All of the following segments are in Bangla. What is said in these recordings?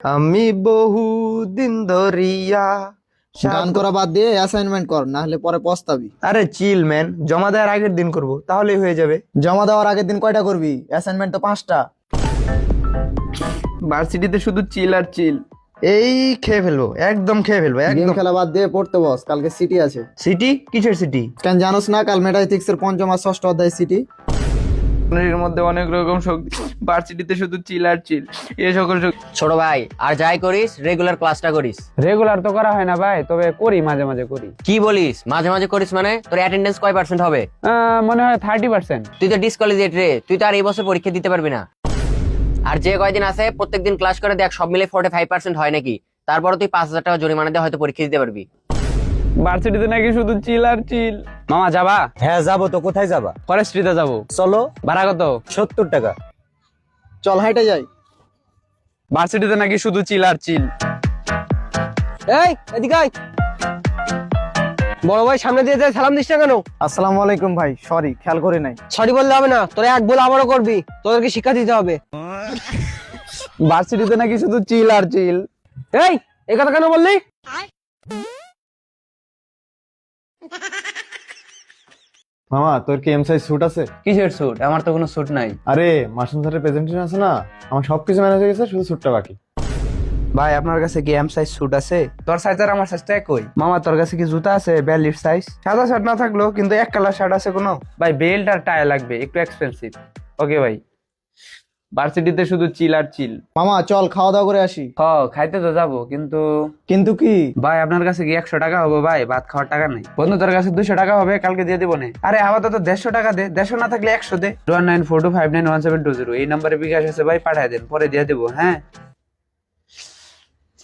আমি বহু দিন ধরিয়া গান করা বাদ দিয়ে অ্যাসাইনমেন্ট কর, না হলে পরে পস্তাবি। আরে চিল ম্যান, জমা দেওয়ার আগের দিন করব, তাহলেই হয়ে যাবে। জমা দেওয়ার আগের দিন কয়টা করবি? অ্যাসাইনমেন্ট তো 5টা। ভার্সিটিতে শুধু চিল আর চিল। এই খেয়ে ফেলবো, একদম খেয়ে ফেলবো গেম একদম। খেলা বাদ দিয়ে পড়তে বস, কালকে সিটি আছে। সিটি? কিসের সিটি? কেন জানোস না? কাল মেটাইথিক্স এর 5ম আর 6ষ্ঠ অধ্যায় সিটি। এর মধ্যে অনেক রকম শক্তি, ভার্সিটিতে শুধু চিল আর চিল। এই সকল শক্তি। ছোট ভাই, আর যাই করিস রেগুলার ক্লাসটা করিস। রেগুলার তো করা হয় না ভাই, তবে করি মাঝে মাঝে করি। কি বলিস মাঝে মাঝে করিস? মানে তোর অ্যাটেন্ডেন্স কয় পার্সেন্ট হবে? মনে হয় 30%। তুই তো ডিসকলিজিয়েট রে, তুই তো আর এই বছর পরীক্ষা দিতে পারবি না। আর যে কয়দিন আছে প্রত্যেকদিন ক্লাস করে দেখ, সব মিলে 45% হয় নাকি। তারপরে তুই 5,000 টাকা জরিমানা দিয়ে হয়তো পরীক্ষা দিতে পারবি। ভার্সিটিতে নাকি শুধু চিল আর চিল। মামা যাবা? হ্যাঁ যাবো তো। কোথায় যাবা? ফরেস্ট্রিতে যাবো। চলো। ভাড়া কত? 70 টাকা। চল হাইটে যাই। ভার্সিটিতে নাকি শুধু চিল আর চিল। এই এদিকে আয়। বড় ভাই সামনে দিয়ে যায়, সালাম দিস না কেন? আসসালামু আলাইকুম ভাই, সরি খেয়াল করি নাই। সরি বললে হবে না, তোরা এক বলে আবারও করবি, তোদেরকে শিক্ষা দিতে হবে। ভার্সিটিতে নাকি শুধু চিল আর চিল। এই কথা কেন বললি? মামা, তোর কি এম সাইজ স্যুট আছে? কিসের স্যুট? আমার তো কোনো স্যুট নাই। আরে মাসুম স্যারের প্রেজেন্টেশন আছে না, আমার সবকিছু ম্যানেজ হয়ে গেছে, শুধু স্যুটটা বাকি। ভাই আপনার কাছে কি এম সাইজ স্যুট আছে? তোর সাইজ আর আমার সাইজটা একই। মামা তোর কাছে কি জুতা আছে 42 সাইজ? সাদা শার্ট না থাকলেও কিন্তু এক কালার শার্ট আছে কোনো? ভাই বেল্ট আর টাই লাগবে, একটু এক্সপেন্সিভ। ওকে ভাই। ভার্সিটিতে শুধু চিল আর চিল। মামা চল খাওয়া দাওয়া করে আসি। খাইতে তো যাবো, কিন্তু কিন্তু কি? ভাই আপনার কাছে কি 100 টাকা হবে? ভাই ভাত খাওয়ার টাকা নাই। বন্ধু তোর কাছে 200 টাকা হবে, কালকে দিয়ে দিব না। আরে আপাতত 150 টাকা দে, 150 না থাকলে 100 দে। 1942591720 এই নাম্বারে বিকাশ আছে ভাই, পাঠায় দেন, পরে দিয়ে দেবো। হ্যাঁ।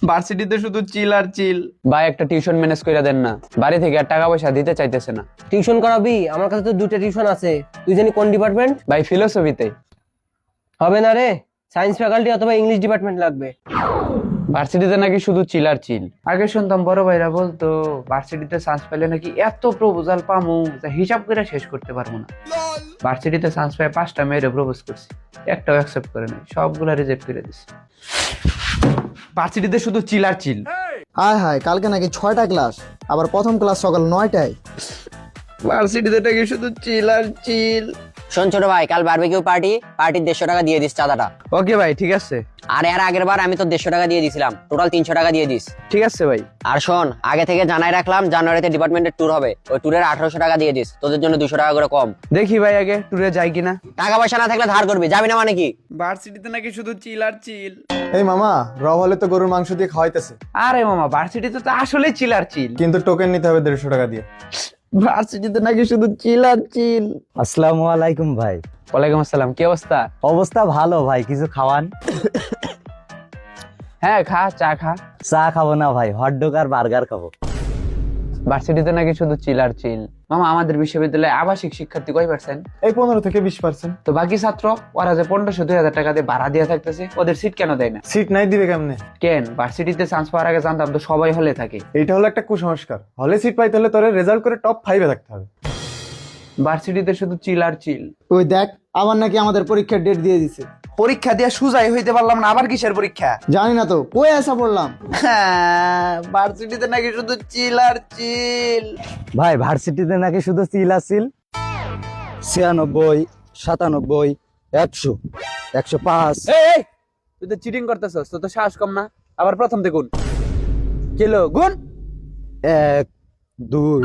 ভার্সিটিতে শুধু চিল আর চিল। ভাই একটা টিউশন ম্যানেজ করে দেন না, বাড়ি থেকে আর টাকা পয়সা দিতে চাইতেছে না। টিউশন করাবি? আমার কাছে তো 2টা টিউশন আছে। তুই জানি কোন ডিপার্টমেন্ট? ভাই ফিলোসফিতে। হবে না রে, সায়েন্স ফ্যাকাল্টি অথবা ইংলিশ ডিপার্টমেন্ট লাগবে। ভার্সিটিতে নাকি শুধু চিল আর চিল। আগে শুনতাম বড় ভাইরা বলতো ভার্সিটিতে চান্স পেলে নাকি এত প্রপোজাল পামু যা হিসাব করে শেষ করতে পারবো না। ভার্সিটিতে চান্স পেয়ে 5টা মেয়েরে প্রপোজ করছি, একটাও অ্যাকসেপ্ট করে নাই, সবগুলা রিজেক্ট করে দিছি। ভার্সিটিতে শুধু চিল আর চিল। হায় হায়, কালকে নাকি 6টা ক্লাস, আবার প্রথম ক্লাস সকাল 9টায়। ভার্সিটিতে নাকি শুধু চিল আর চিল। শোন ছোট ভাই, কাল বারবিকিউ পার্টির 150 টাকা দিয়ে দিস চাঁদাটা। ওকে ভাই, ঠিক আছে। আর এর আগের বার আমি তো 150 টাকা দিয়ে দিছিলাম, টোটাল 300 টাকা দিয়ে দিস। ঠিক আছে ভাই। আর শোন, আগে থেকে জানাই রাখলাম জানুয়ারিতে ডিপার্টমেন্টের ট্যুর হবে, ওই ট্যুরের 1800 টাকা দিয়ে দিস, তোদের জন্য 200 টাকা করে কম। দেখি ভাই আগে ট্যুরে যাই কিনা। টাকা পয়সা না থাকলে ধার করবি, যাবি না মানে কি? ভার্সিটিতে নাকি শুধু চিল আর চিল। এই মামা, র হলে তো গরুর মাংস দিয়ে খাওয়াইতেছে, আরে মামা, ভার্সিটিতে তো আসলে চিল আর চিল। কিন্তু টোকেন নিতে হবে 150 টাকা দিয়ে। ভার্সিটিতে নাকি শুধু চিল আর চিল। আসসালামু আলাইকুম ভাই। ওয়ালাইকুম আসসালাম, কি অবস্থা? অবস্থা ভালো ভাই, কিছু খাওয়ান? হ্যাঁ খা, চা খা। চা খাবো না ভাই, হটডগ আর বার্গার খাবো। ভার্সিটিতে নাকি শুধু চিল আর চিল। মামা আমাদের বিশ্ববিদ্যালয়ে আবাসিক শিক্ষার্থী কয় পার্সেন্ট? এই 15 থেকে 20%। তো বাকি ছাত্র ওরা যে 1500-2000 টাকা দিয়ে ভাড়া দিয়ে থাকতেছে, ওদের সিট কেন দেয় না? সিট নাই দিবে কেমনে? কেন? ভার্সিটিতে চান্স পাওয়ার আগে জানতাম তো সবাই হলে থাকে। এইটা হলো একটা কুসংস্কার। হলে সিট পাইতে হলে তোর রেজাল্ট করে টপ 5-এ থাকতে হবে। ভার্সিটিতে শুধু চিল আর চিল। ওই দেখ, আবার নাকি আমাদের পরীক্ষার ডেট দিয়ে দিছে। পরীক্ষা দিয়ে সুজাই হইতে পারলাম না, আবার কিসের পরীক্ষা? জানি না তো, কই আসা পড়লাম। ভার্সিটিতে নাকি শুধু চিল আর চিল। ভাই ভার্সিটিতে নাকি শুধু চিল আর চিল। 96, 97, 100, 105। এই তুই তো চিটিং করতেছস, তো সাহস কম না? আবার প্রথম থেকে গুণ। কিলো গুণ। 1, 2,